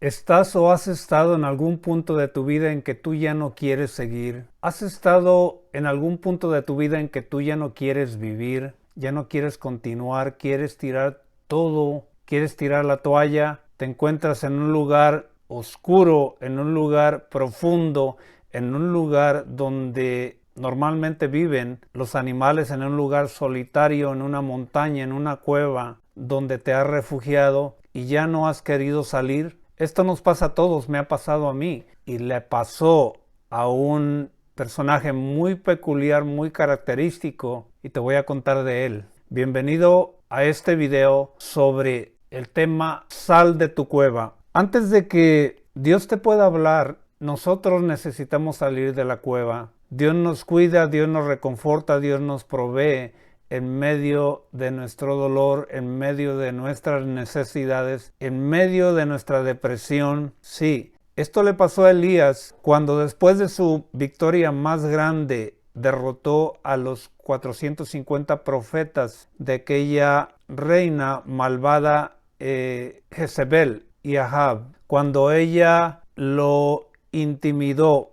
¿Estás o has estado en algún punto de tu vida en que tú ya no quieres seguir? ¿Has estado en algún punto de tu vida en que tú ya no quieres vivir, ya no quieres continuar, quieres tirar todo, quieres tirar la toalla? Te encuentras en un lugar oscuro, en un lugar profundo, en un lugar donde normalmente viven los animales, en un lugar solitario, en una montaña, en una cueva, donde te has refugiado y ya no has querido salir. Esto nos pasa a todos, me ha pasado a mí y le pasó a un personaje muy peculiar, muy característico, y te voy a contar de él. Bienvenido a este video sobre el tema Sal de tu cueva. Antes de que Dios te pueda hablar, nosotros necesitamos salir de la cueva. Dios nos cuida, Dios nos reconforta, Dios nos provee en medio de nuestro dolor, en medio de nuestras necesidades, en medio de nuestra depresión. Sí, esto le pasó a Elías cuando después de su victoria más grande derrotó a los 450 profetas de aquella reina malvada Jezebel y Ahab. Cuando ella lo intimidó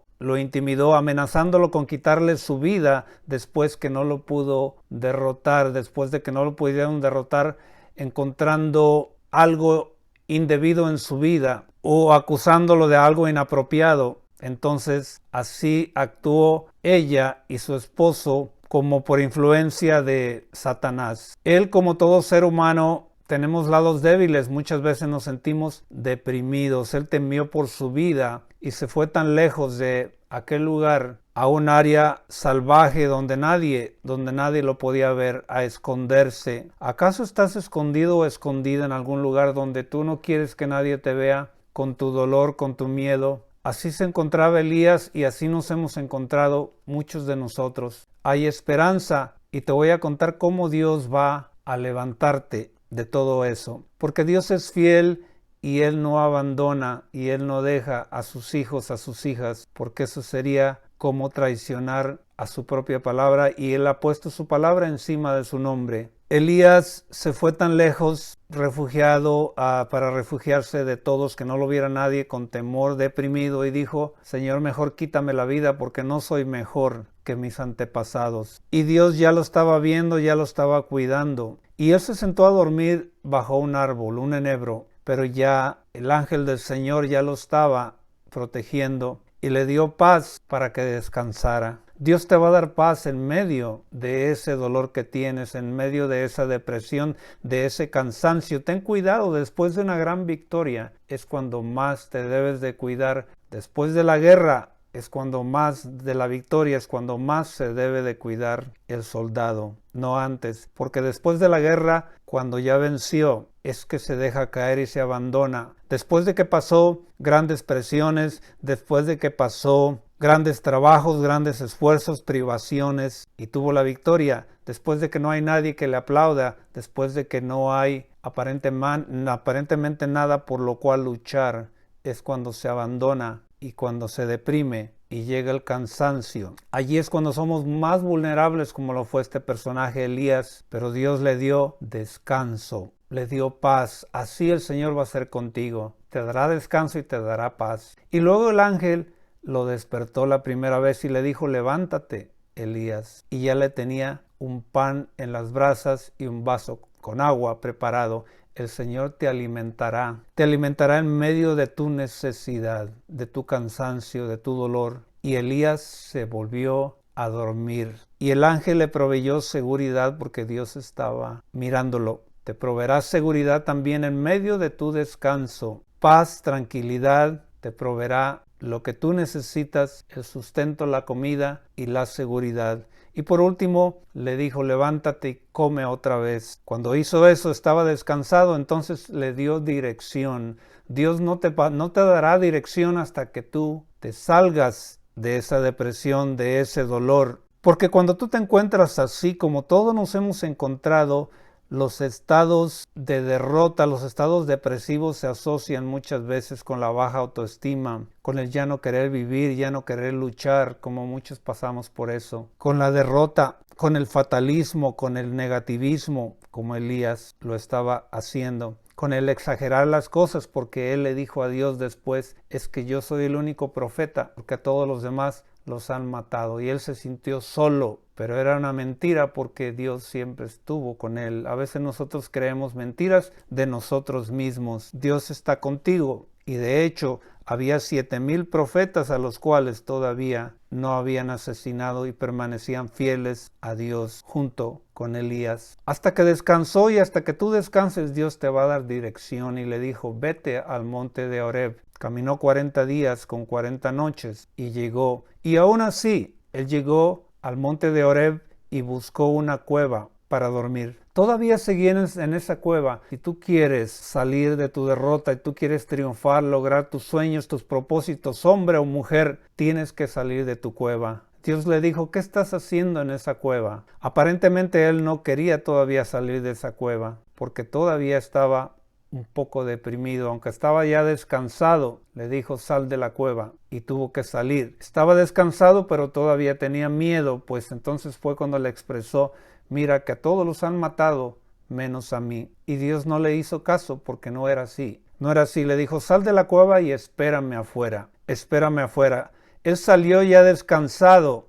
amenazándolo con quitarle su vida después que no lo pudo derrotar, después de que no lo pudieron derrotar encontrando algo indebido en su vida o acusándolo de algo inapropiado. Entonces así actuó ella y su esposo como por influencia de Satanás. Él, como todo ser humano, tenemos lados débiles, muchas veces nos sentimos deprimidos. Él temió por su vida y se fue tan lejos de aquel lugar a un área salvaje donde nadie lo podía ver, a esconderse. ¿Acaso estás escondido o escondida en algún lugar donde tú no quieres que nadie te vea, con tu dolor, con tu miedo? Así se encontraba Elías y así nos hemos encontrado muchos de nosotros. Hay esperanza y te voy a contar cómo Dios va a levantarte de todo eso, porque Dios es fiel y Él no abandona y Él no deja a sus hijos, a sus hijas, porque eso sería como traicionar a su propia palabra, y Él ha puesto su palabra encima de su nombre. Elías se fue tan lejos, refugiado, para refugiarse de todos, que no lo viera nadie, con temor, deprimido, y dijo: Señor, mejor quítame la vida porque no soy mejor que mis antepasados. Y Dios ya lo estaba viendo, ya lo estaba cuidando. Y él se sentó a dormir bajo un árbol, un enebro, pero ya el ángel del Señor ya lo estaba protegiendo y le dio paz para que descansara. Dios te va a dar paz en medio de ese dolor que tienes, en medio de esa depresión, de ese cansancio. Ten cuidado, después de una gran victoria es cuando más te debes de cuidar. Después de la guerra es cuando más, de la victoria es cuando más se debe de cuidar el soldado, no antes, porque después de la guerra, cuando ya venció, es que se deja caer y se abandona. Después de que pasó grandes presiones, después de que pasó grandes trabajos, grandes esfuerzos, privaciones, y tuvo la victoria, después de que no hay nadie que le aplauda, después de que no hay aparentemente nada por lo cual luchar, es cuando se abandona y cuando se deprime y llega el cansancio. Allí es cuando somos más vulnerables, como lo fue este personaje Elías, pero Dios le dio descanso, le dio paz. Así el Señor va a ser contigo, te dará descanso y te dará paz. Y luego el ángel lo despertó la primera vez y le dijo: levántate, Elías. Y ya le tenía un pan en las brasas y un vaso con agua preparado. El Señor te alimentará en medio de tu necesidad, de tu cansancio, de tu dolor. Y Elías se volvió a dormir. Y el ángel le proveyó seguridad porque Dios estaba mirándolo. Te proveerá seguridad también en medio de tu descanso. Paz, tranquilidad, te proveerá lo que tú necesitas: el sustento, la comida y la seguridad. Y por último le dijo: levántate y come otra vez. Cuando hizo eso estaba descansado, entonces le dio dirección. Dios no te dará dirección hasta que tú te salgas de esa depresión, de ese dolor. Porque cuando tú te encuentras así, como todos nos hemos encontrado, los estados de derrota, los estados depresivos se asocian muchas veces con la baja autoestima, con el ya no querer vivir, ya no querer luchar, como muchos pasamos por eso, con la derrota, con el fatalismo, con el negativismo, como Elías lo estaba haciendo. con el exagerar las cosas, porque él le dijo a Dios después, es que yo soy el único profeta, porque a todos los demás los han matado. Y él se sintió solo, pero era una mentira porque Dios siempre estuvo con él. A veces nosotros creemos mentiras de nosotros mismos. Dios está contigo. Y de hecho, había 7,000 profetas a los cuales todavía no habían asesinado y permanecían fieles a Dios junto con Elías. Hasta que descansó, y hasta que tú descanses, Dios te va a dar dirección. Y le dijo, vete al monte de Horeb. Caminó 40 días con 40 noches y llegó. Y aún así, él llegó al monte de Horeb y buscó una cueva para dormir. Todavía seguí en esa cueva. Si tú quieres salir de tu derrota y tú quieres triunfar, lograr tus sueños, tus propósitos, hombre o mujer, tienes que salir de tu cueva. Dios le dijo, ¿qué estás haciendo en esa cueva? Aparentemente él no quería todavía salir de esa cueva, porque todavía estaba un poco deprimido, aunque estaba ya descansado. Le dijo, sal de la cueva, y tuvo que salir. Estaba descansado, pero todavía tenía miedo, pues entonces fue cuando le expresó, mira que a todos los han matado, menos a mí. Y Dios no le hizo caso, porque no era así. No era así. Le dijo, sal de la cueva y espérame afuera. Espérame afuera. Él salió ya descansado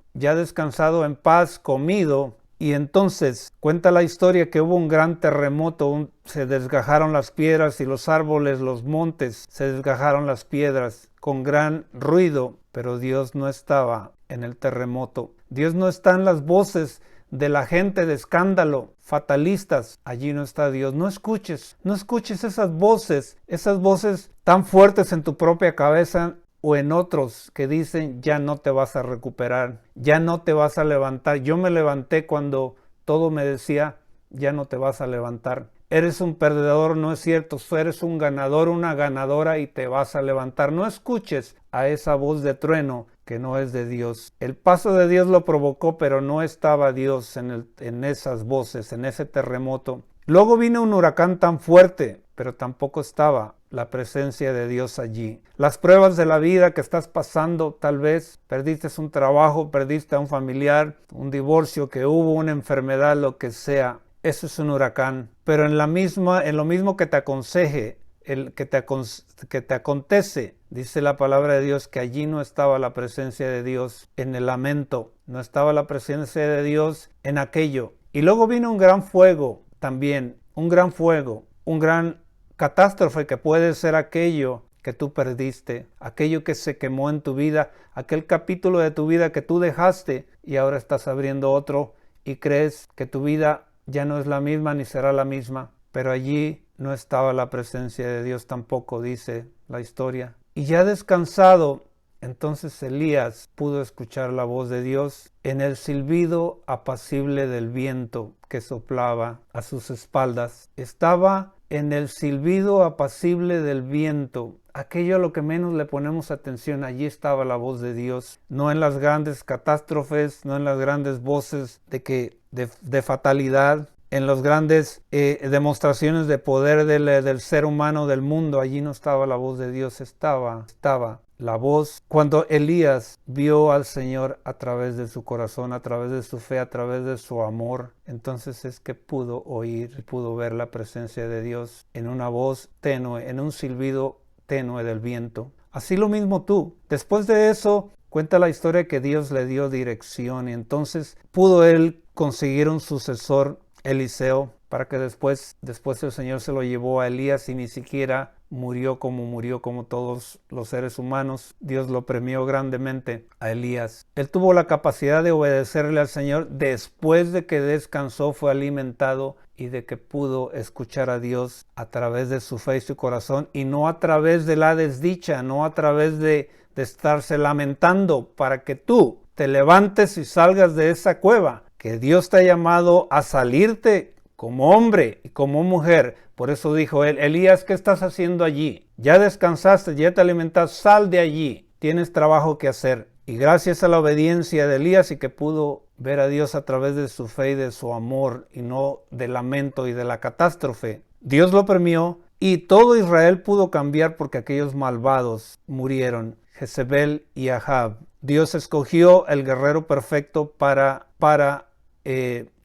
en paz, comido. Y entonces cuenta la historia que hubo un gran terremoto, se desgajaron las piedras y los árboles, los montes, se desgajaron las piedras con gran ruido, pero Dios no estaba en el terremoto. Dios no está en las voces de la gente de escándalo, fatalistas. Allí no está Dios. No escuches esas voces tan fuertes en tu propia cabeza o en otros que dicen, ya no te vas a recuperar, ya no te vas a levantar. Yo me levanté cuando todo me decía, ya no te vas a levantar. Eres un perdedor, no es cierto. Eres un ganador, una ganadora y te vas a levantar. No escuches a esa voz de trueno que no es de Dios. El paso de Dios lo provocó, pero no estaba Dios en esas voces, en ese terremoto. Luego vino un huracán tan fuerte, pero tampoco estaba la presencia de Dios allí. Las pruebas de la vida que estás pasando, tal vez perdiste un trabajo, perdiste a un familiar, un divorcio que hubo, una enfermedad, lo que sea. Eso es un huracán. Pero en lo mismo que te aconseje, que te acontece, dice la palabra de Dios que allí no estaba la presencia de Dios en el lamento, no estaba la presencia de Dios en aquello. Y luego vino un gran fuego también, un gran catástrofe que puede ser aquello que tú perdiste, aquello que se quemó en tu vida, aquel capítulo de tu vida que tú dejaste y ahora estás abriendo otro y crees que tu vida ya no es la misma ni será la misma, pero allí no estaba la presencia de Dios tampoco, dice la historia. Y ya descansado, entonces Elías pudo escuchar la voz de Dios en el silbido apacible del viento que soplaba a sus espaldas. Estaba en el silbido apacible del viento, aquello a lo que menos le ponemos atención. Allí estaba la voz de Dios, no en las grandes catástrofes, no en las grandes voces de fatalidad, en las grandes demostraciones de poder del ser humano, del mundo. Allí no estaba la voz de Dios, estaba la voz cuando Elías vio al Señor a través de su corazón, a través de su fe, a través de su amor. Entonces es que pudo oír, pudo ver la presencia de Dios en una voz tenue, en un silbido tenue del viento. Así lo mismo tú. Después de eso, cuenta la historia que Dios le dio dirección y entonces pudo él conseguir un sucesor, Eliseo, para que después el Señor se lo llevó a Elías y ni siquiera murió como todos los seres humanos. Dios lo premió grandemente a Elías. Él tuvo la capacidad de obedecerle al Señor después de que descansó, fue alimentado y de que pudo escuchar a Dios a través de su fe y su corazón y no a través de la desdicha, no a través de estarse lamentando, para que tú te levantes y salgas de esa cueva, que Dios te ha llamado a salirte como hombre y como mujer. Por eso dijo él, Elías, ¿qué estás haciendo allí? Ya descansaste, ya te alimentaste, sal de allí, tienes trabajo que hacer. Y gracias a la obediencia de Elías y que pudo ver a Dios a través de su fe y de su amor y no del lamento y de la catástrofe, Dios lo premió y todo Israel pudo cambiar porque aquellos malvados murieron, Jezebel y Ahab. Dios escogió el guerrero perfecto para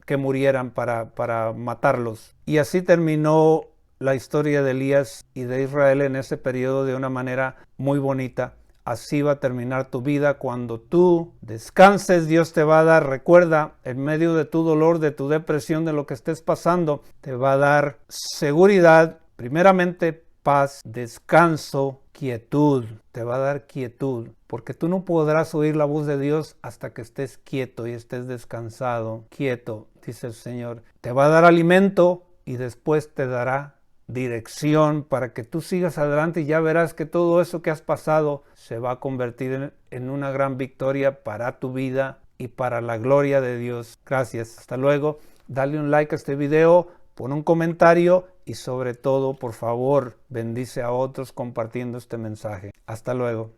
que murieran, para matarlos. Y así terminó la historia de Elías y de Israel en ese periodo de una manera muy bonita. Así va a terminar tu vida. Cuando tú descanses, Dios te va a dar, recuerda, en medio de tu dolor, de tu depresión, de lo que estés pasando, te va a dar seguridad, primeramente paz, descanso, quietud. Te va a dar quietud, porque tú no podrás oír la voz de Dios hasta que estés quieto y estés descansado. Quieto, dice el Señor. Te va a dar alimento y después te dará dirección para que tú sigas adelante, y ya verás que todo eso que has pasado se va a convertir en una gran victoria para tu vida y para la gloria de Dios. Gracias. Hasta luego. Dale un like a este video, pon un comentario y sobre todo, por favor, bendice a otros compartiendo este mensaje. Hasta luego.